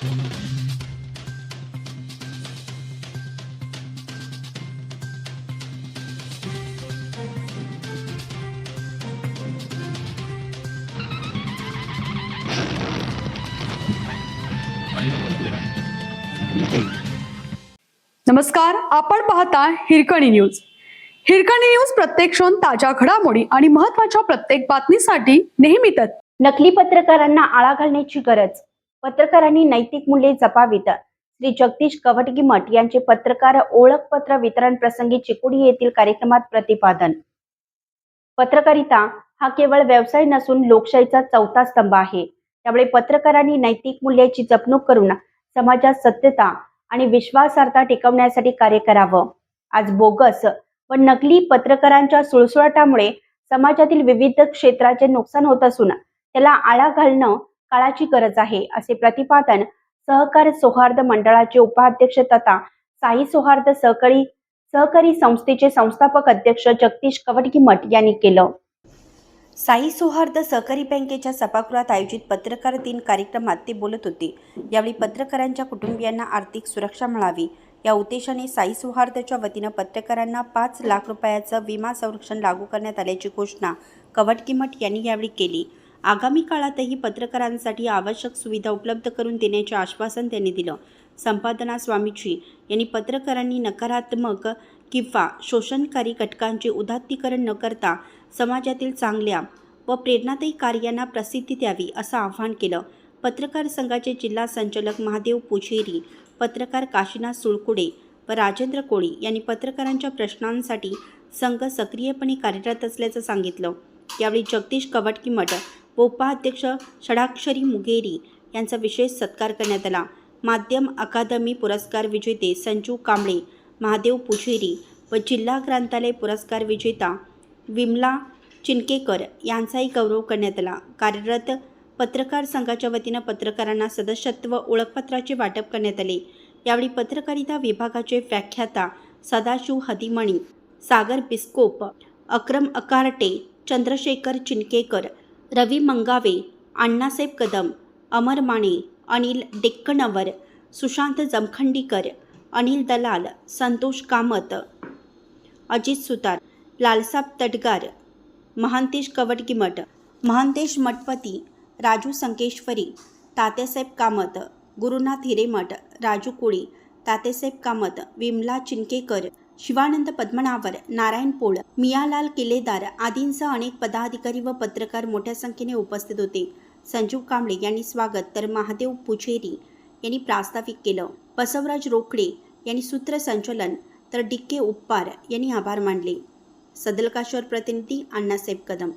नमस्कार, आपण पाहता हिरकणी न्यूज. हिरकणी न्यूज प्रत्येक क्षण ताज्या घडामोडी आणि महत्त्वाच्या प्रत्येक बातमीसाठी नेहमीच नकली पत्रकारांना आळा घालण्याची गरज. पत्रकारांनी नैतिक मूल्ये जपावीत. श्री जगदीश कवटगीमठ यांचे पत्रकार ओळखपत्र वितरण प्रसंगी चिकोडी येथील कार्यक्रमात प्रतिपादन. पत्रकारिता हा केवळ व्यवसाय नसून लोकशाहीचा चौथा स्तंभ आहे. त्यामुळे पत्रकारांनी नैतिक मूल्याची जपणूक करून समाजात सत्यता आणि विश्वासार्हता टिकवण्यासाठी कार्य करावं. आज बोगस व नकली पत्रकारांच्या सुळसुळाटामुळे समाजातील विविध क्षेत्राचे नुकसान होत असून त्याला आळा घालणं काळाची गरज आहे, असे प्रतिपादन सहकार सौहार्द मंडळाचे उपाध्यक्ष तथा साई सौहार्द सहकारी संस्थेचे संस्थापक अध्यक्ष जगदीश कवटगीमठ यांनी केलं. साई सौहार्द सहकारी बँकेच्या सभागृहात आयोजित पत्रकार दिन कार्यक्रमात ते बोलत होते. यावेळी पत्रकारांच्या कुटुंबियांना आर्थिक सुरक्षा मिळावी या उद्देशाने साई सौहार्दच्या वतीनं पत्रकारांना 5 लाख रुपयाचं विमा संरक्षण लागू करण्यात आल्याची घोषणा कवटगीमठ यांनी यावेळी केली. आगामी काळातही पत्रकारांसाठी आवश्यक सुविधा उपलब्ध करून देण्याचे आश्वासन त्यांनी दिलं. संपादना स्वामीजी यांनी पत्रकारांनी नकारात्मक किंवा शोषणकारी घटकांचे उदात्तीकरण न करता समाजातील चांगल्या व प्रेरणादायी कार्यांना प्रसिद्धी द्यावी असं आवाहन केलं. पत्रकार संघाचे जिल्हा संचालक महादेव पुजेरी, पत्रकार काशीनाथ सुळकुडे व राजेंद्र कोळी यांनी पत्रकारांच्या प्रश्नांसाठी संघ सक्रियपणे कार्यरत असल्याचं सांगितलं. यावेळी जगदीश कवटगीमठ व उपाध्यक्ष षडाक्षरी मुगेरी यांचा विशेष सत्कार करण्यात आला. माध्यम अकादमी पुरस्कार विजेते संजू कांबळे, महादेव पुजेरी व जिल्हा ग्रंथालय पुरस्कार विजेता विमला चिनकेकर यांचाही गौरव करण्यात आला. कार्यरत पत्रकार संघाच्या वतीनं पत्रकारांना सदस्यत्व ओळखपत्राचे वाटप करण्यात आले. यावेळी पत्रकारिता विभागाचे व्याख्याता सदाशिव हदिमणी, सागर बिस्कोप, अक्रम अकारटे, चंद्रशेखर चिनकेकर, रवी मंगावे, अण्णासाहेब कदम, अमर माने, अनिल डेक्कणवर, सुशांत जमखंडीकर, अनिल दलाल, संतोष कामत, अजित सुतार, लालसाब तडगार, महांतेश कवटगीमठ, महांतेश मठपती, राजू संकेश्वरी, तात्यासाहेब कामत, गुरुनाथ हिरेमठ, राजू कोळी, तात्यासाहेब कामत, विमला चिनकेकर, शिवानंद पद्मनाभर, नारायण पोळ, मियालाल किल्लेदार आदींसह अनेक पदाधिकारी व पत्रकार मोठ्या संख्येने उपस्थित होते. संजीव कांबळे यांनी स्वागत तर महादेव पुजेरी यांनी प्रास्ताविक केलं. बसवराज रोकडे यांनी सूत्रसंचालन तर डी के उप्पार यांनी आभार मानले. सदलकाश्वर प्रतिनिधी अण्णासाहेब कदम.